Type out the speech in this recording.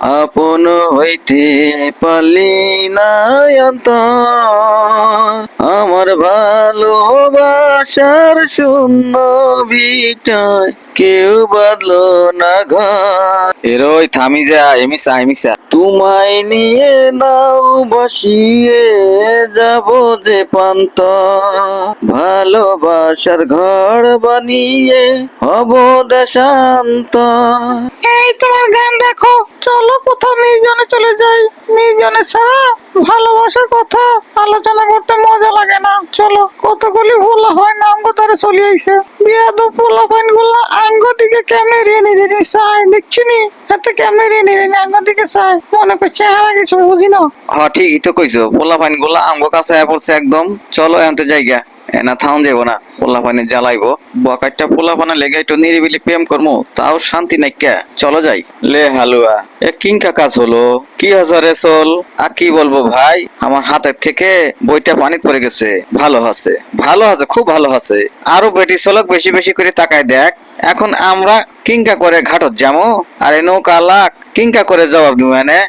আপন হইতে পারলি না অন্তর, আমার ভালোবাসার শূন্য ভিটায় কেউ বাঁধলো না ঘর। এরই থামি যা এমিসা এমিসা, তোমায় নিয়ে নাও বসিয়ে যাব যে পান্ত, ভালোবাসার ঘর বানিয়ে হব দেশান্ত। এই তোমার গান দেখো, চলো কোথাও নির্জনে চলে যাই। নির্জনে ছাড়া ভালোবাসার কথা আলোচনা করতে মজা লাগে না। চলো, কতগুলি ভোলা হয় না আঙ্গ ধরে চলে আইছে। বিয়াদ পোলা পাইন গুলা আঙ্গ দিকে কেমনে রেনি রেনি চাই, দেখছি নি এতে কেমনে রেনি রেনি আঙ্গ দিকে চাই, মনে করছে হারা কিছু বুঝি না। ঠিকই তো কইছো, পোলা পাইন গুলা আমগো কাছে আয়া পড়ছে একদম। চলো এনতে জায়গা, এনা থাউন যাবো না, পোলা পানি জ্বালাইবো। বকাইটা পোলা পানা লেগে একটু নিরিবিলি প্রেম করবো, তাও শান্তি নাই কে। চলো যাই। লে হালুয়া, এ কিংকা কাজ হলো? কি হাজারে চল আর কি বলবো ভাই, আমার হাতের থেকে বইটা পানিতে পড়ে গেছে। ভালো আছে, ভালো আছে, খুব ভালো আছে। আরো বেটি চলক, বেশি বেশি করে তাকায় দেখ। এখন আমরা কিংকা করে ঘাটত যাবো, আর এ নৌকা লাখ কিংকা করে জবাব দিব এনে।